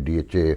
DHA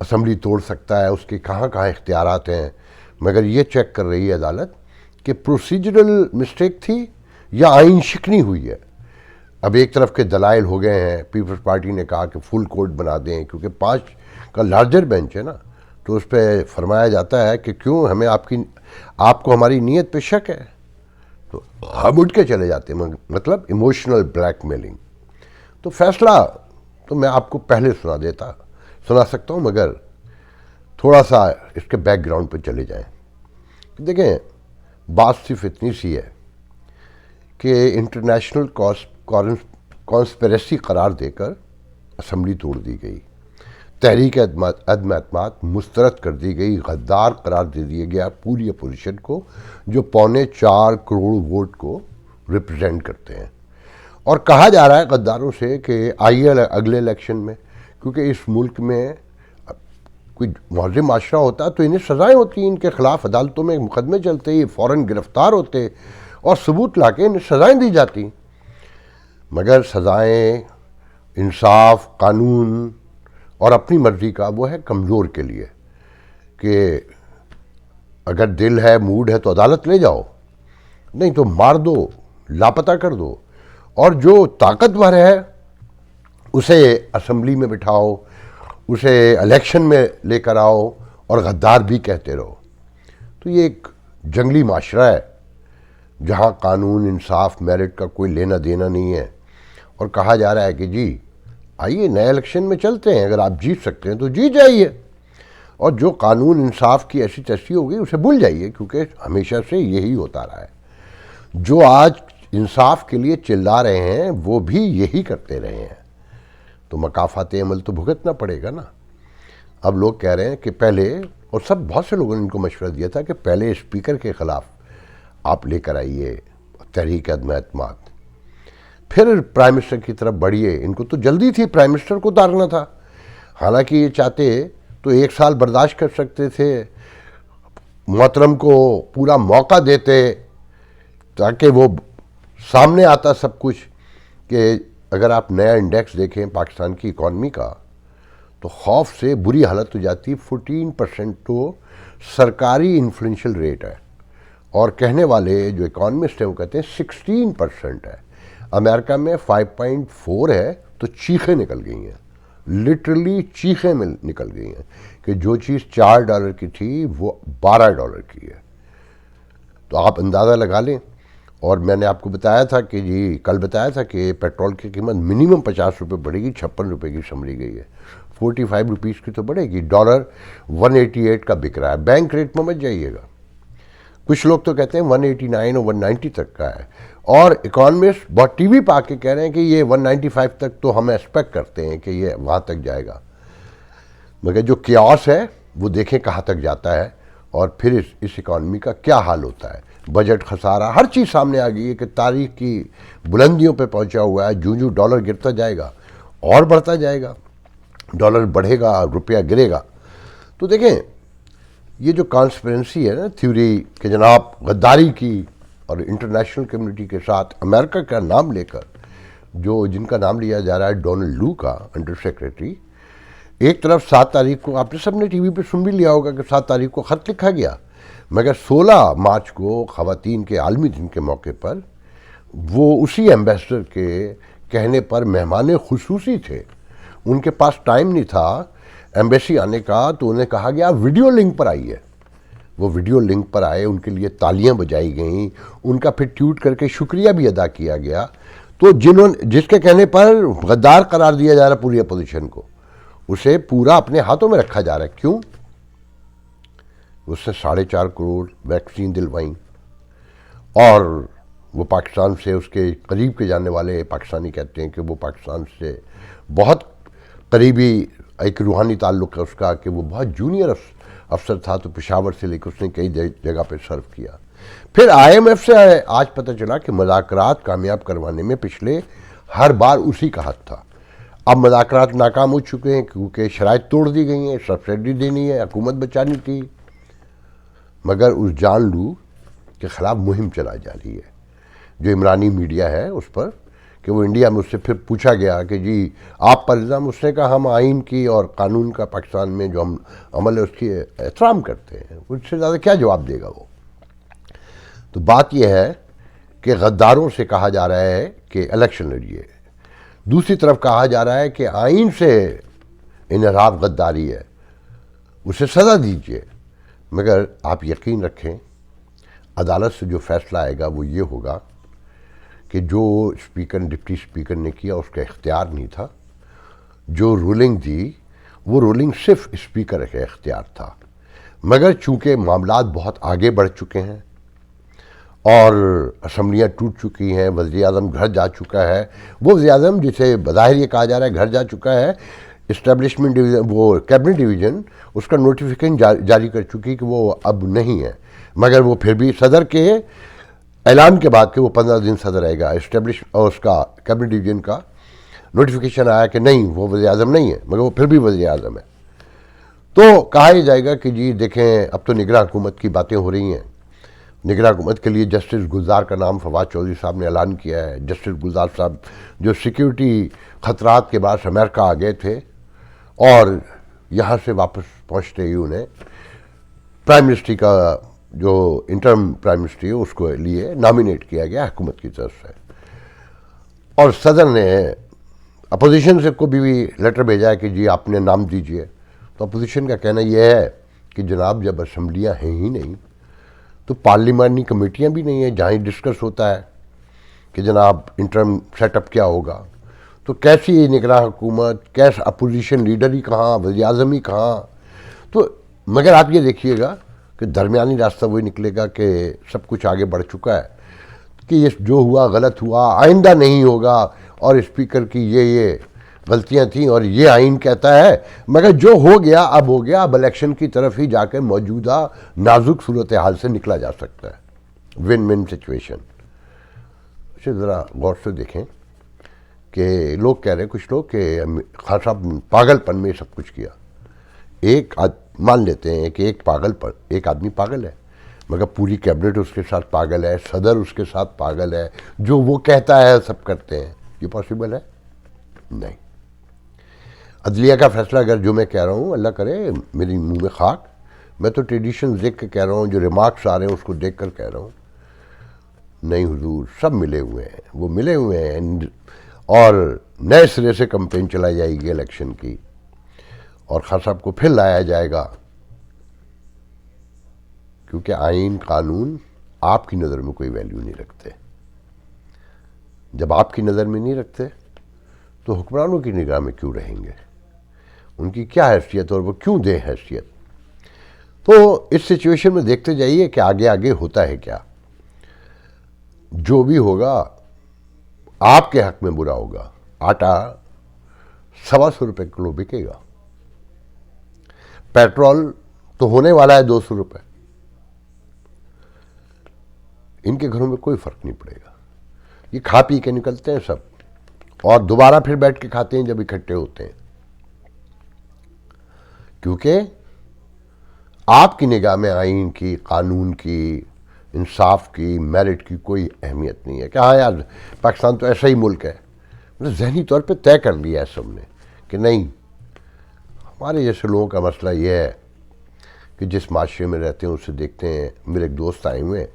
assembly توڑ سکتا ہے، اس کے کہاں کہاں اختیارات ہیں، مگر یہ چیک کر رہی ہے عدالت کہ پروسیجرل مسٹیک تھی یا آئین شکنی ہوئی ہے۔ اب ایک طرف کے دلائل ہو گئے ہیں، پیپلز پارٹی نے کہا کہ فل کورٹ بنا دیں، کیونکہ 5 کا لارجر بینچ ہے نا، تو اس پہ فرمایا جاتا ہے کہ کیوں ہمیں آپ کو ہماری نیت پہ شک ہے، تو ہم اٹھ کے چلے جاتے ہیں، مطلب ایموشنل بلیک میلنگ۔ تو فیصلہ تو میں آپ کو پہلے سنا سکتا ہوں، مگر تھوڑا سا اس کے بیک گراؤنڈ پہ چلے جائیں۔ دیکھیں، بات صرف اتنی سی ہے کہ انٹرنیشنل کانسپریسی قرار دے کر اسمبلی توڑ دی گئی، تحریک عدم اعتماد مسترد کر دی گئی، غدار قرار دے دیا گیا پوری اپوزیشن کو جو 4.25 کروڑ ووٹ کو ریپرزینٹ کرتے ہیں، اور کہا جا رہا ہے غداروں سے کہ آئیے اگلے الیکشن میں، کیونکہ اس ملک میں کوئی معظم معاشرہ ہوتا تو انہیں سزائیں ہوتی، ان کے خلاف عدالتوں میں مقدمے چلتے، یہ فوراً گرفتار ہوتے اور ثبوت لا کے انہیں سزائیں دی جاتی، مگر سزائیں، انصاف، قانون اور اپنی مرضی کا وہ ہے کمزور کے لیے، کہ اگر دل ہے، موڈ ہے تو عدالت لے جاؤ، نہیں تو مار دو، لاپتہ کر دو، اور جو طاقتور ہے اسے اسمبلی میں بٹھاؤ، اسے الیکشن میں لے کر آؤ اور غدار بھی کہتے رہو۔ تو یہ ایک جنگلی معاشرہ ہے جہاں قانون، انصاف، میرٹ کا کوئی لینا دینا نہیں ہے، اور کہا جا رہا ہے کہ جی آئیے نئے الیکشن میں چلتے ہیں، اگر آپ جیت سکتے ہیں تو جیت جائیے، اور جو قانون انصاف کی ایسی تیسی ہو گئی اسے بھول جائیے، کیونکہ ہمیشہ سے یہی ہوتا رہا ہے۔ جو آج انصاف کے لیے چلا رہے ہیں وہ بھی یہی کرتے رہے ہیں، تو مکافات عمل تو بھگتنا پڑے گا نا۔ اب لوگ کہہ رہے ہیں کہ پہلے، اور بہت سے لوگوں نے ان کو مشورہ دیا تھا کہ پہلے اسپیکر کے خلاف آپ لے کر آئیے تحریک عدم اعتماد، پھر پرائم منسٹر کی طرف بڑھیے، ان کو تو جلدی تھی، پرائم منسٹر کو اتارنا تھا، حالانکہ یہ چاہتے تو 1 سال برداشت کر سکتے تھے، محترم کو پورا موقع دیتے تاکہ وہ سامنے آتا سب کچھ، کہ اگر آپ نیا انڈیکس دیکھیں پاکستان کی اکانومی کا تو خوف سے بری حالت ہو جاتی، 14% تو سرکاری انفلینشل ریٹ ہے، اور کہنے والے جو اکانومسٹ ہیں وہ کہتے ہیں 16% ہے، امریکہ میں 5.4 ہے، تو چیخیں نکل گئی ہیں، لٹرلی چیخیں نکل گئی ہیں کہ جو چیز $4 کی تھی وہ $12 کی ہے۔ تو آپ اندازہ لگا لیں، اور میں نے آپ کو بتایا تھا کہ جی کل بتایا تھا کہ پیٹرول کی قیمت منیمم $50 بڑھے گی، $56 کی سمجھی گئی ہے، 45 روپیز کی تو بڑھے گی، ڈالر 188 کا بک رہا ہے، بینک ریٹ میں مت جائیے گا، کچھ لوگ تو کہتے ہیں 189 اور 190 تک کا ہے، اور اکانومسٹ بہت ٹی وی پہ آ کے کہہ رہے ہیں کہ یہ 195 تک تو ہم ایکسپیکٹ کرتے ہیں کہ یہ وہاں تک جائے گا، مگر جو کیاس ہے وہ دیکھیں کہاں تک جاتا ہے، اور پھر اس اکانومی کا کیا حال ہوتا ہے، بجٹ خسارہ، ہر چیز سامنے آ گئی ہے کہ تاریخ کی بلندیوں پہ پہنچا ہوا ہے، جو ڈالر گرتا جائے گا اور بڑھتا جائے گا، ڈالر بڑھے گا، روپیہ گرے گا۔ تو دیکھیں یہ جو کانسپیرنسی ہے نا، تھیوری کہ جناب غداری کی، اور انٹرنیشنل کمیونٹی کے ساتھ امریکہ کا نام لے کر، جن کا نام لیا جا رہا ہے ڈونلڈ لو کا، انڈر سیکریٹری، ایک طرف 7 تاریخ کو آپ نے سب نے ٹی وی پہ سن بھی لیا ہوگا کہ 7 تاریخ کو خط لکھا گیا، مگر 16 مارچ کو خواتین کے عالمی دن کے موقع پر وہ اسی ایمبیسڈر کے کہنے پر مہمان خصوصی تھے، ان کے پاس ٹائم نہیں تھا ایمبیسی آنے کا، تو انہیں کہا گیا ویڈیو لنک پر آئیے، وہ ویڈیو لنک پر آئے، ان کے لیے تالیاں بجائی گئیں، ان کا پھر ٹویٹ کر کے شکریہ بھی ادا کیا گیا، تو جس کے کہنے پر غدار قرار دیا جا رہا پوری اپوزیشن کو، اسے پورا اپنے ہاتھوں میں رکھا جا رہا ہے۔ کیوں؟ اس سے 4.5 کروڑ ویکسین دلوائیں، اور وہ پاکستان سے اس کے قریب کے جاننے والے پاکستانی کہتے ہیں کہ وہ پاکستان سے بہت قریبی ایک روحانی تعلق ہے اس کا، کہ وہ بہت جونیئر افسر تھا، تو پشاور سے لے کے اس نے کئی جگہ پہ سرو کیا۔ پھر آئی ایم ایف سے آج پتہ چلا کہ مذاکرات کامیاب کروانے میں پچھلے ہر بار اسی کا ہاتھ تھا، اب مذاکرات ناکام ہو چکے ہیں کیونکہ شرائط توڑ دی گئی ہیں، سبسڈی دینی ہے، حکومت بچانی تھی، مگر اس جان لو کے خلاف مہم چلائی جا رہی ہے، جو عمرانی میڈیا ہے اس پر، کہ وہ انڈیا میں اس سے پھر پوچھا گیا کہ جی آپ پر الزام، اس نے کہا ہم آئین کی اور قانون کا پاکستان میں جو ہم عمل ہے اس کی احترام کرتے ہیں. اس سے زیادہ کیا جواب دے گا وہ؟ تو بات یہ ہے کہ غداروں سے کہا جا رہا ہے کہ الیکشن لڑیے، دوسری طرف کہا جا رہا ہے کہ آئین سے انحراف غداری ہے، اسے سزا دیجیے. مگر آپ یقین رکھیں عدالت سے جو فیصلہ آئے گا وہ یہ ہوگا کہ جو اسپیکر ڈپٹی اسپیکر نے کیا اس کا اختیار نہیں تھا، جو رولنگ دی وہ رولنگ صرف اسپیکر کا اختیار تھا. مگر چونکہ معاملات بہت آگے بڑھ چکے ہیں اور اسمبلیاں ٹوٹ چکی ہیں، وزیر اعظم گھر جا چکا ہے، وہ وزیر اعظم جسے بظاہر یہ کہا جا رہا ہے گھر جا چکا ہے، اسٹیبلشمنٹ ڈویژن وہ کیبنٹ ڈویژن اس کا نوٹیفیکیشن جاری کر چکی کہ وہ اب نہیں ہے. مگر وہ پھر بھی صدر کے اعلان کے بعد کہ وہ 15 دن صدر رہے گا، اور اس کا کیبنٹ ڈویژن کا نوٹیفیکیشن آیا کہ نہیں وہ وزیر اعظم نہیں ہے، مگر وہ پھر بھی وزیر اعظم ہے. تو کہا ہی جائے گا کہ جی دیکھیں اب تو نگراں حکومت کی باتیں ہو رہی ہیں. نگراں حکومت کے لیے جسٹس گلزار کا نام فواد چودھری صاحب نے اعلان کیا ہے. جسٹس گلزار صاحب جو سیکیورٹی خطرات کے بعد امریکہ آ گئے تھے اور یہاں سے واپس پہنچتے ہی انہیں پرائم منسٹری کا جو انٹرم پرائم منسٹری ہے اس کو لیے نامینیٹ کیا گیا حکومت کی طرف سے. اور صدر نے اپوزیشن سے کو بھی لیٹر بھیجا ہے کہ جی آپ نے نام دیجئے. تو اپوزیشن کا کہنا یہ ہے کہ جناب جب اسمبلیاں ہیں ہی نہیں تو پارلیمانی کمیٹیاں بھی نہیں ہیں جہاں ہی ڈسکس ہوتا ہے کہ جناب انٹرم سیٹ اپ کیا ہوگا. تو کیسی نگراں حکومت، کیسا اپوزیشن لیڈر ہی کہاں، وزیر اعظم ہی کہاں. تو مگر آپ یہ دیکھیے گا کہ درمیانی راستہ وہی نکلے گا کہ سب کچھ آگے بڑھ چکا ہے کہ یہ جو ہوا غلط ہوا، آئندہ نہیں ہوگا، اور اسپیکر کی یہ غلطیاں تھیں اور یہ آئین کہتا ہے. مگر جو ہو گیا اب ہو گیا، اب الیکشن کی طرف ہی جا کے موجودہ نازک صورتحال سے نکلا جا سکتا ہے. One one situation. اسے ذرا غور سے دیکھیں کہ لوگ کہہ رہے ہیں کچھ لوگ کہ خان صاحب پاگل پن میں سب کچھ کیا. مان لیتے ہیں کہ ایک آدمی پاگل ہے، مگر پوری کیبنٹ اس کے ساتھ پاگل ہے، صدر اس کے ساتھ پاگل ہے، جو وہ کہتا ہے سب کرتے ہیں. یہ پاسبل ہے؟ نہیں. عدلیہ کا فیصلہ اگر جو میں کہہ رہا ہوں اللہ کرے میری منہ میں خاک، میں تو ٹریڈیشن دیکھ کے کہہ رہا ہوں، جو ریمارکس آ رہے ہیں اس کو دیکھ کر کہہ رہا ہوں. نہیں حضور، سب ملے ہوئے ہیں، وہ ملے ہوئے ہیں اور نئے سرے سے کمپین چلائی جائے گی الیکشن کی، اور خان صاحب کو پھر لایا جائے گا. کیونکہ آئین قانون آپ کی نظر میں کوئی ویلیو نہیں رکھتے. جب آپ کی نظر میں نہیں رکھتے تو حکمرانوں کی نگاہ میں کیوں رہیں گے؟ ان کی کیا حیثیت اور وہ کیوں دیں حیثیت؟ تو اس سچویشن میں دیکھتے جائیے کہ آگے آگے ہوتا ہے کیا. جو بھی ہوگا آپ کے حق میں برا ہوگا. آٹا 125 روپے کلو بکے گا، پیٹرول تو ہونے والا ہے 200 روپے. ان کے گھروں میں کوئی فرق نہیں پڑے گا. یہ کھا پی کے نکلتے ہیں سب اور دوبارہ پھر بیٹھ کے کھاتے ہیں جب اکٹھے ہوتے ہیں. کیونکہ آپ کی نگاہ میں آئین کی، قانون کی، انصاف کی، میرٹ کی کوئی اہمیت نہیں ہے کہ ہاں یار پاکستان تو ایسا ہی ملک ہے. ذہنی طور پہ طے کر لیا ہے سب نے کہ نہیں. ہمارے جیسے لوگوں کا مسئلہ یہ ہے کہ جس معاشرے میں رہتے ہیں اسے دیکھتے ہیں. میرے ایک دوست آئے ہوئے ہیں،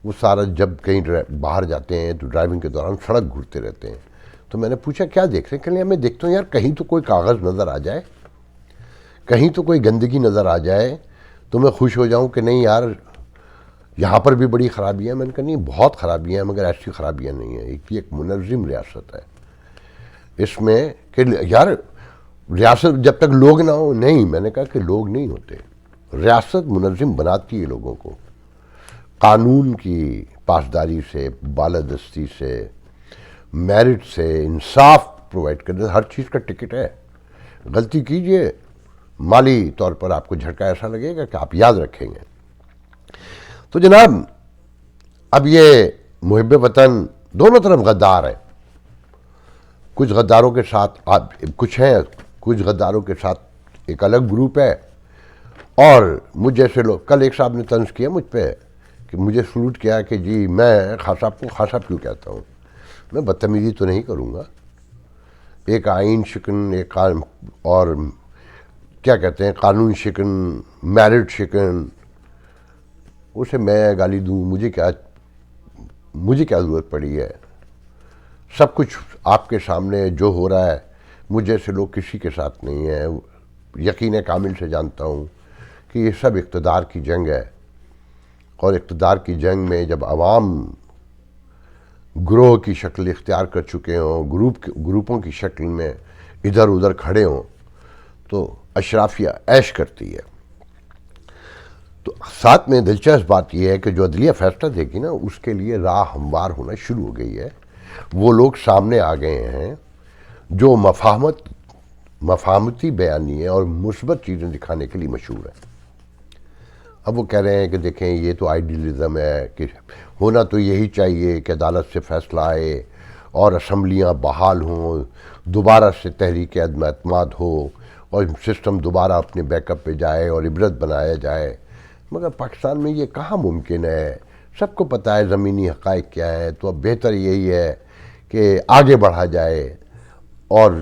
وہ سارا جب کہیں باہر جاتے ہیں تو ڈرائیونگ کے دوران سڑک گھورتے رہتے ہیں. تو میں نے پوچھا کیا دیکھ رہے ہیں؟ کہ میں دیکھتا ہوں یار کہیں تو کوئی کاغذ نظر آ جائے، کہیں تو کوئی گندگی نظر آ جائے تو میں خوش ہو جاؤں کہ نہیں یار یہاں پر بھی بڑی خرابیاں. میں نے کہا نہیں بہت خرابیاں ہیں، مگر ایسی خرابیاں نہیں ہیں. ایک منظم ریاست ہے اس میں کہ یار ریاست جب تک لوگ نہ ہوں نہیں. میں نے کہا کہ لوگ نہیں ہوتے، ریاست منظم بناتی ہے لوگوں کو قانون کی پاسداری سے، بالادستی سے، میرٹ سے، انصاف پرووائڈ کرنے. ہر چیز کا ٹکٹ ہے. غلطی کیجئے مالی طور پر آپ کو جھٹکا ایسا لگے گا کہ آپ یاد رکھیں گے. تو جناب اب یہ محب وطن دونوں طرف غدار ہیں. کچھ غداروں کے ساتھ کچھ ہیں، کچھ غداروں کے ساتھ ایک الگ گروپ ہے. اور مجھ جیسے لوگ، کل ایک صاحب نے طنز کیا مجھ پہ کہ مجھے سلوٹ کیا کہ جی میں خان صاحب کو خان صاحب کیوں کہتا ہوں. میں بدتمیزی تو نہیں کروں گا. ایک آئین شکن، ایک اور کیا کہتے ہیں قانون شکن، میرٹ شکن، اسے میں گالی دوں؟ مجھے کیا ضرورت پڑی ہے؟ سب کچھ آپ کے سامنے جو ہو رہا ہے، مجھ جیسے لوگ کسی کے ساتھ نہیں ہیں. یقین کامل سے جانتا ہوں کہ یہ سب اقتدار کی جنگ ہے، اور اقتدار کی جنگ میں جب عوام گروہ کی شکل اختیار کر چکے ہوں، گروپوں کی شکل میں ادھر ادھر کھڑے ہوں، تو اشرافیہ عیش کرتی ہے. تو ساتھ میں دلچسپ بات یہ ہے کہ جو عدلیہ فیصلہ دے گی نا، اس کے لیے راہ ہموار ہونا شروع ہو گئی ہے. وہ لوگ سامنے آ گئے ہیں جو مفاہمتی بیانیے اور مثبت چیزیں دکھانے کے لیے مشہور ہے. اب وہ کہہ رہے ہیں کہ دیکھیں یہ تو آئیڈیلزم ہے، کہ ہونا تو یہی چاہیے کہ عدالت سے فیصلہ آئے اور اسمبلیاں بحال ہوں، دوبارہ سے تحریک عدم اعتماد ہو اور سسٹم دوبارہ اپنے بیک اپ پہ جائے اور عبرت بنایا جائے. مگر پاکستان میں یہ کہاں ممکن ہے؟ سب کو پتہ ہے زمینی حقائق کیا ہے. تو اب بہتر یہی ہے کہ آگے بڑھا جائے، اور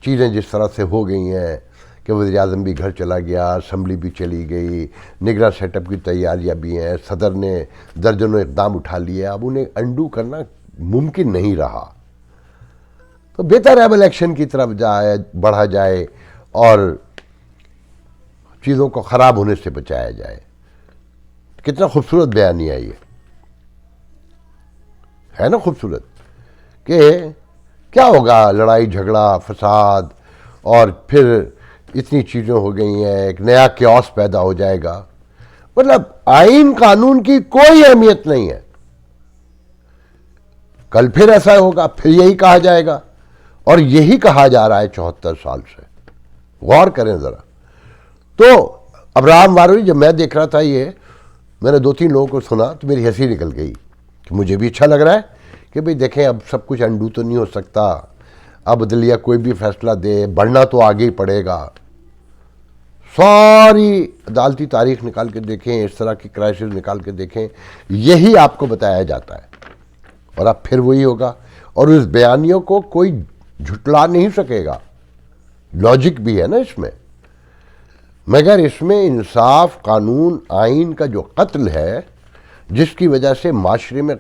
چیزیں جس طرح سے ہو گئی ہیں کہ وزیر اعظم بھی گھر چلا گیا، اسمبلی بھی چلی گئی، نگراں سیٹ اپ کی تیاریاں بھی ہیں، صدر نے درجنوں اقدام اٹھا لیے، اب انہیں انڈو کرنا ممکن نہیں رہا. تو بہتر ہے اب الیکشن کی طرف بڑھا جائے اور چیزوں کو خراب ہونے سے بچایا جائے. کتنا خوبصورت بیانیہ یہ ہے نا، خوبصورت، کہ کیا ہوگا، لڑائی جھگڑا فساد، اور پھر اتنی چیزیں ہو گئی ہیں، ایک نیا کیوس پیدا ہو جائے گا. مطلب آئین قانون کی کوئی اہمیت نہیں ہے. کل پھر ایسا ہوگا، پھر یہی کہا جائے گا، اور یہی کہا جا رہا ہے 74 سال سے. غور کریں ذرا. تو ابراہم واروی، جب میں دیکھ رہا تھا یہ، میں نے 2-3 لوگوں کو سنا تو میری ہنسی نکل گئی کہ مجھے بھی اچھا لگ رہا ہے کہ بھئی دیکھیں اب سب کچھ انڈو تو نہیں ہو سکتا، اب عدلیہ کوئی بھی فیصلہ دے، بڑھنا تو آگے ہی پڑے گا. ساری عدالتی تاریخ نکال کے دیکھیں، اس طرح کی کرائسس نکال کے دیکھیں، یہی آپ کو بتایا جاتا ہے، اور اب پھر وہی ہوگا. اور اس بیانیوں کو کوئی جھٹلا نہیں سکے گا. لاجک بھی ہے نا اس میں، مگر اس میں انصاف، قانون، آئین کا جو قتل ہے، جس کی وجہ سے معاشرے میں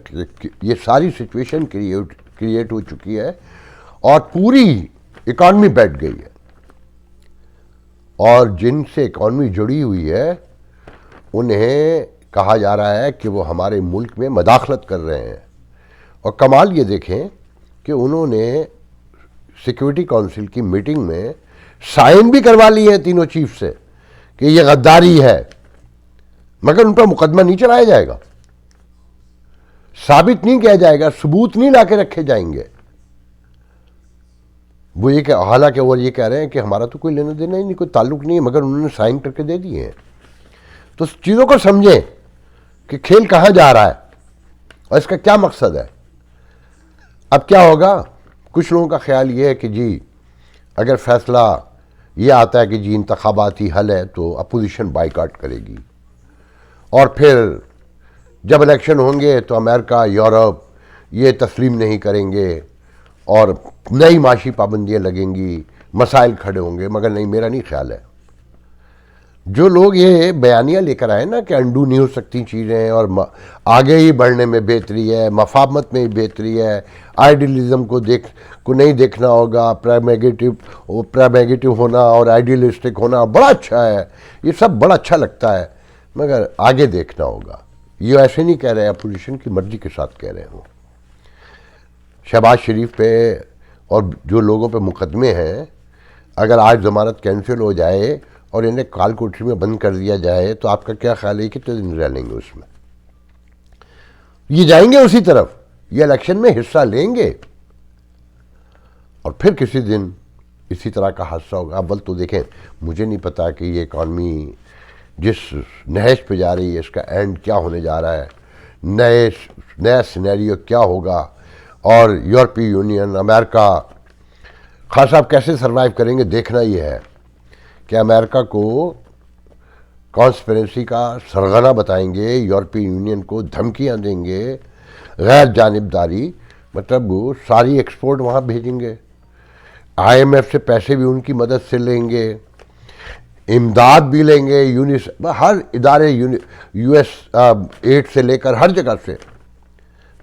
یہ ساری سچویشن کریٹ ہو چکی ہے اور پوری اکانومی بیٹھ گئی ہے. اور جن سے اکانومی جڑی ہوئی ہے انہیں کہا جا رہا ہے کہ وہ ہمارے ملک میں مداخلت کر رہے ہیں. اور کمال یہ دیکھیں کہ انہوں نے سیکیورٹی کونسل کی میٹنگ میں سائن بھی کروا لی ہے تینوں چیف سے کہ یہ غداری ہے، مگر ان پر مقدمہ نہیں چلایا جائے گا، ثابت نہیں کیا جائے گا، ثبوت نہیں لا کے رکھے جائیں گے. وہ یہ کہ حالانکہ وہ یہ کہہ رہے ہیں کہ ہمارا تو کوئی لینا دینا ہی نہیں، کوئی تعلق نہیں ہے، مگر انہوں نے سائن کر کے دے دیے ہیں. تو چیزوں کو سمجھیں کہ کھیل کہاں جا رہا ہے اور اس کا کیا مقصد ہے. اب کیا ہوگا؟ کچھ لوگوں کا خیال یہ ہے کہ جی اگر فیصلہ یہ آتا ہے کہ جی انتخاباتی حل ہے تو اپوزیشن بائیکاٹ کرے گی، اور پھر جب الیکشن ہوں گے تو امریکہ، یورپ یہ تسلیم نہیں کریں گے اور نئی معاشی پابندیاں لگیں گی، مسائل کھڑے ہوں گے. مگر نہیں، میرا نہیں خیال ہے. جو لوگ یہ بیانیاں لے کر آئے نا کہ انڈو نہیں ہو سکتی چیزیں اور آگے ہی بڑھنے میں بہتری ہے، مفاہمت میں ہی بہتری ہے، آئیڈیلزم کو نہیں دیکھنا ہوگا، پرامیگیٹو ہونا اور آئیڈیلسٹک ہونا بڑا اچھا ہے، یہ سب بڑا اچھا لگتا ہے، مگر آگے دیکھنا ہوگا. یہ ایسے نہیں کہہ رہے، اپوزیشن کی مرضی کے ساتھ کہہ رہے ہوں. شہباز شریف پہ اور جو لوگوں پہ مقدمے ہیں، اگر آج ضمانت کینسل ہو جائے اور انہیں کال کوٹری میں بند کر دیا جائے تو آپ کا کیا خیال ہے کتنے دن رہ لیں گے اس میں؟ یہ جائیں گے اسی طرف، یہ الیکشن میں حصہ لیں گے، اور پھر کسی دن اسی طرح کا حادثہ ہوگا. اول تو دیکھیں، مجھے نہیں پتا کہ یہ اکانومی جس نہج پہ جا رہی ہے اس کا اینڈ کیا ہونے جا رہا ہے، نیا سینیریو کیا ہوگا، اور یورپی یونین، امریکہ، خان صاحب کیسے سروائیو کریں گے. دیکھنا یہ ہے کہ امریکہ کو کانسپیرنسی کا سرغنہ بتائیں گے، یورپی یونین کو دھمکیاں دیں گے، غیر جانبداری. مطلب وہ ساری ایکسپورٹ وہاں بھیجیں گے، آئی ایم ایف سے پیسے بھی ان کی مدد سے لیں گے، امداد بھی لیں گے، ہر ادارے یو ایس ایڈ سے لے کر ہر جگہ سے،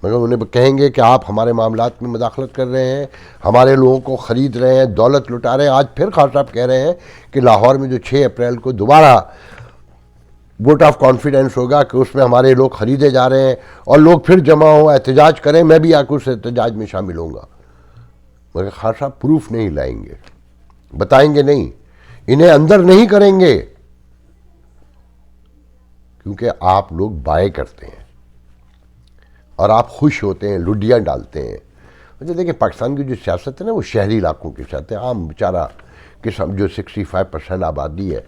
مگر انہیں کہیں گے کہ آپ ہمارے معاملات میں مداخلت کر رہے ہیں، ہمارے لوگوں کو خرید رہے ہیں، دولت لٹا رہے ہیں۔ آج پھر خان صاحب کہہ رہے ہیں کہ لاہور میں جو 6 اپریل کو دوبارہ ووٹ آف کانفیڈنس ہوگا کہ اس میں ہمارے لوگ خریدے جا رہے ہیں اور لوگ پھر جمع ہوں، احتجاج کریں، میں بھی آ کے اس احتجاج میں شامل ہوں گا۔ مگر خان صاحب پروف نہیں لائیں گے، بتائیں گے نہیں، انہیں اندر نہیں کریں گے، کیونکہ آپ لوگ بائے کرتے ہیں اور آپ خوش ہوتے ہیں، لڈیاں ڈالتے ہیں۔ مجھے دیکھیں پاکستان کی جو سیاست ہے نا وہ شہری علاقوں کی سیاست ہے، عام بیچارہ قسم جو 65% آبادی ہے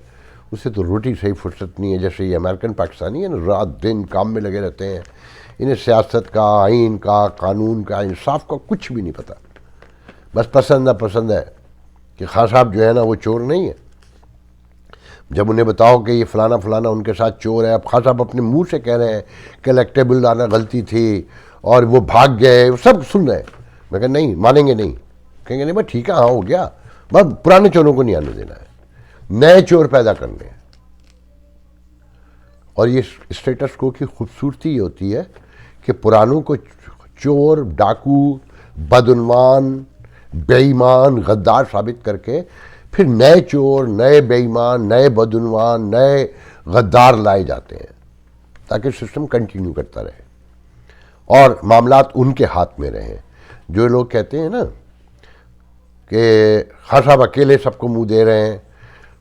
اسے تو روٹی سے ہی فرصت نہیں ہے، جیسے یہ امریکن پاکستانی ہے نا، رات دن کام میں لگے رہتے ہیں، انہیں سیاست کا، آئین کا، قانون کا، انصاف کا کچھ بھی نہیں پتہ، بس پسند نہ پسند ہے کہ خان صاحب جو ہے نا وہ چور نہیں ہے۔ جب انہیں بتاؤ کہ یہ فلانا فلانا ان کے ساتھ چور ہے، اب خان صاحب اپنے منہ سے کہہ رہے ہیں کہ الیکٹیبل لانا غلطی تھی اور وہ بھاگ گئے، وہ سب سن رہے ہیں، مگر نہیں مانیں گے، نہیں کہیں گے نہیں بھائی ٹھیک ہے، ہاں ہو گیا، بس پرانے چوروں کو نہیں آنے دینا ہے، نئے چور پیدا کرنے ہیں۔ اور یہ اسٹیٹس کو کی خوبصورتی یہ ہوتی ہے کہ پرانوں کو چور، ڈاکو، بدعنوان، بے ایمان، غدار ثابت کر کے پھر نئے چور، نئے بے ایمان، نئے بدعنوان، نئے غدار لائے جاتے ہیں تاکہ سسٹم کنٹینیو کرتا رہے اور معاملات ان کے ہاتھ میں رہیں۔ جو لوگ کہتے ہیں نا کہ خان صاحب اکیلے سب کو منہ دے رہے ہیں،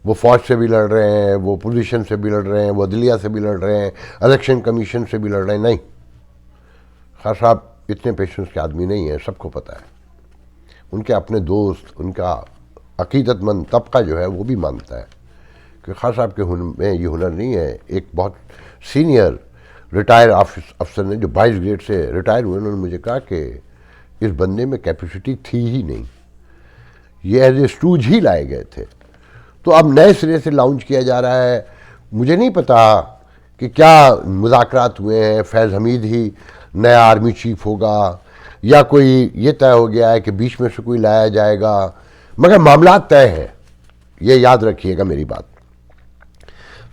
وہ فوج سے بھی لڑ رہے ہیں، وہ پوزیشن سے بھی لڑ رہے ہیں، وہ عدلیہ سے بھی لڑ رہے ہیں، الیکشن کمیشن سے بھی لڑ رہے ہیں، نہیں، خان صاحب اتنے پیشنس کے آدمی نہیں ہیں، سب کو پتہ ہے۔ ان کے اپنے دوست، ان کا عقیدت مند طبقہ جو ہے وہ بھی مانتا ہے کہ خان صاحب کے ہنر میں یہ ہنر نہیں ہے۔ ایک بہت سینئر ریٹائر افسر نے جو 22 گریڈ سے ریٹائر ہوئے، انہوں نے مجھے کہا کہ اس بندے میں کیپیسٹی تھی ہی نہیں، یہ ایز اے اسٹوج ہی لائے گئے تھے، تو اب نئے سرے سے لانچ کیا جا رہا ہے۔ مجھے نہیں پتا کہ کیا مذاکرات ہوئے ہیں، فیض حمید ہی نیا آرمی چیف ہوگا یا کوئی یہ طے ہو گیا ہے کہ بیچ میں سے کوئی لایا جائے گا، مگر معاملات طے ہیں، یہ یاد رکھیے گا میری بات۔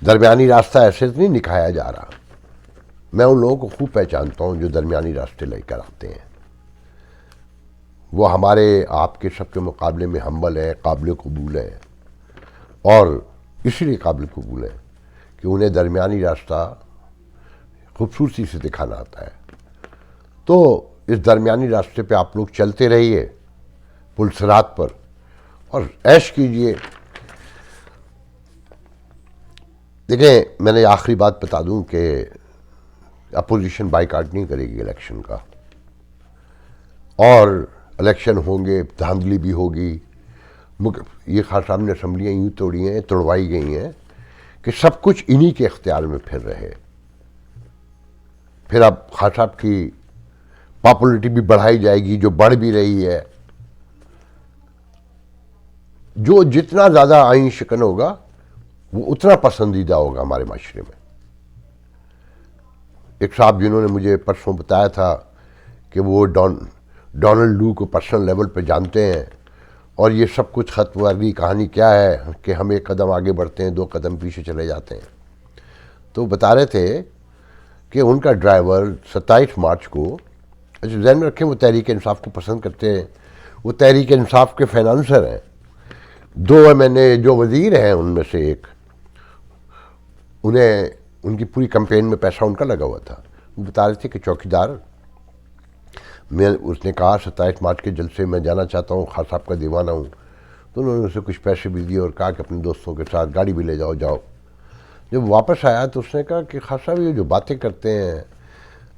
درمیانی راستہ ایسے نہیں نکھایا جا رہا، میں ان لوگوں کو خوب پہچانتا ہوں جو درمیانی راستے لے کر آتے ہیں، وہ ہمارے آپ کے سب کے مقابلے میں ہمبل ہیں، قابل قبول ہیں، اور اسی لیے قابل قبول ہے کہ انہیں درمیانی راستہ خوبصورتی سے دکھانا آتا ہے۔ تو اس درمیانی راستے پہ آپ لوگ چلتے رہیے، پلسرات پر، اور عیش کیجئے۔ دیکھیں میں نے آخری بات بتا دوں کہ اپوزیشن بائیکاٹ نہیں کرے گی الیکشن کا، اور الیکشن ہوں گے، دھاندلی بھی ہوگی۔ یہ خان صاحب نے اسمبلیاں یوں توڑی ہیں، توڑوائی گئی ہیں کہ سب کچھ انہی کے اختیار میں پھر رہے۔ پھر اب خان صاحب کی پاپولرٹی بھی بڑھائی جائے گی، جو بڑھ بھی رہی ہے۔ جو جتنا زیادہ آئین شکن ہوگا وہ اتنا پسندیدہ ہوگا ہمارے معاشرے میں۔ ایک صاحب جنہوں نے مجھے پرسوں بتایا تھا کہ وہ ڈونلڈ لو کو پرسنل لیول پہ جانتے ہیں، اور یہ سب کچھ خط ورگی کہانی کیا ہے کہ ہم ایک قدم آگے بڑھتے ہیں، 2 قدم پیچھے چلے جاتے ہیں۔ تو بتا رہے تھے کہ ان کا ڈرائیور 27 مارچ کو، ذہن میں رکھیں وہ تحریک انصاف کو پسند کرتے ہیں، وہ تحریک انصاف کے فائنانسر ہیں، 2 MNA جو وزیر ہیں ان میں سے ایک، انہیں ان کی پوری کمپین میں پیسہ ان کا لگا ہوا تھا۔ وہ بتا رہے تھے کہ چوکیدار، اس نے کہا 27 مارچ کے جلسے میں جانا چاہتا ہوں، خان صاحب کا دیوانہ ہوں، تو انہوں نے اسے کچھ پیسے بھی دیے اور کہا کہ اپنے دوستوں کے ساتھ گاڑی بھی لے جاؤ۔ جب واپس آیا تو اس نے کہا کہ خان صاحب یہ جو باتیں کرتے ہیں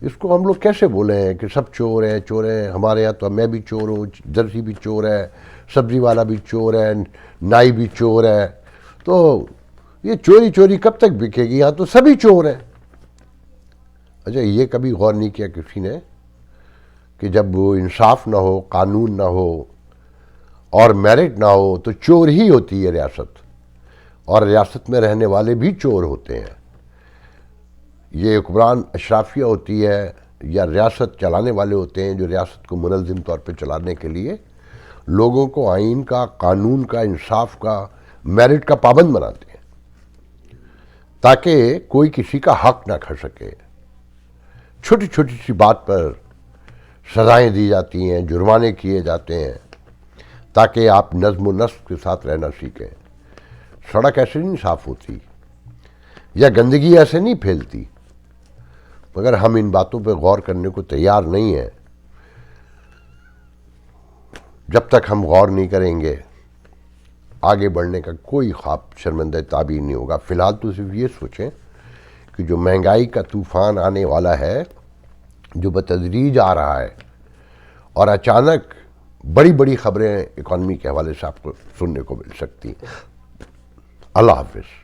اس کو ہم لوگ کیسے بولیں کہ سب چور ہیں، ہمارے یہاں تو میں بھی چور ہوں، درزی بھی چور ہے، سبزی والا بھی چور ہے، نائی بھی چور ہے، تو یہ چوری کب تک بکے گی، یہاں تو سبھی چور ہیں۔ اچھا یہ کبھی غور نہیں کیا کسی نے کہ جب وہ انصاف نہ ہو، قانون نہ ہو اور میرٹ نہ ہو تو چور ہی ہوتی ہے ریاست، اور ریاست میں رہنے والے بھی چور ہوتے ہیں۔ یہ حکمران اشرافیہ ہوتی ہے، یا ریاست چلانے والے ہوتے ہیں جو ریاست کو منظم طور پہ چلانے کے لیے لوگوں کو آئین کا، قانون کا، انصاف کا، میرٹ کا پابند بناتے ہیں تاکہ کوئی کسی کا حق نہ کھا سکے. چھوٹی چھوٹی سی بات پر سزائیں دی جاتی ہیں، جرمانے کیے جاتے ہیں تاکہ آپ نظم و نسق کے ساتھ رہنا سیکھیں. سڑک ایسے نہیں صاف ہوتی یا گندگی ایسے نہیں پھیلتی، مگر ہم ان باتوں پہ غور کرنے کو تیار نہیں ہیں. جب تک ہم غور نہیں کریں گے آگے بڑھنے کا کوئی خواب شرمندہ تعبیر نہیں ہوگا. فی الحال تو صرف یہ سوچیں کہ جو مہنگائی کا طوفان آنے والا ہے، جو بتدریج آ رہا ہے، اور اچانک بڑی بڑی خبریں اکانومی کے حوالے سے آپ کو سننے کو مل سکتی ہیں. اللہ حافظ.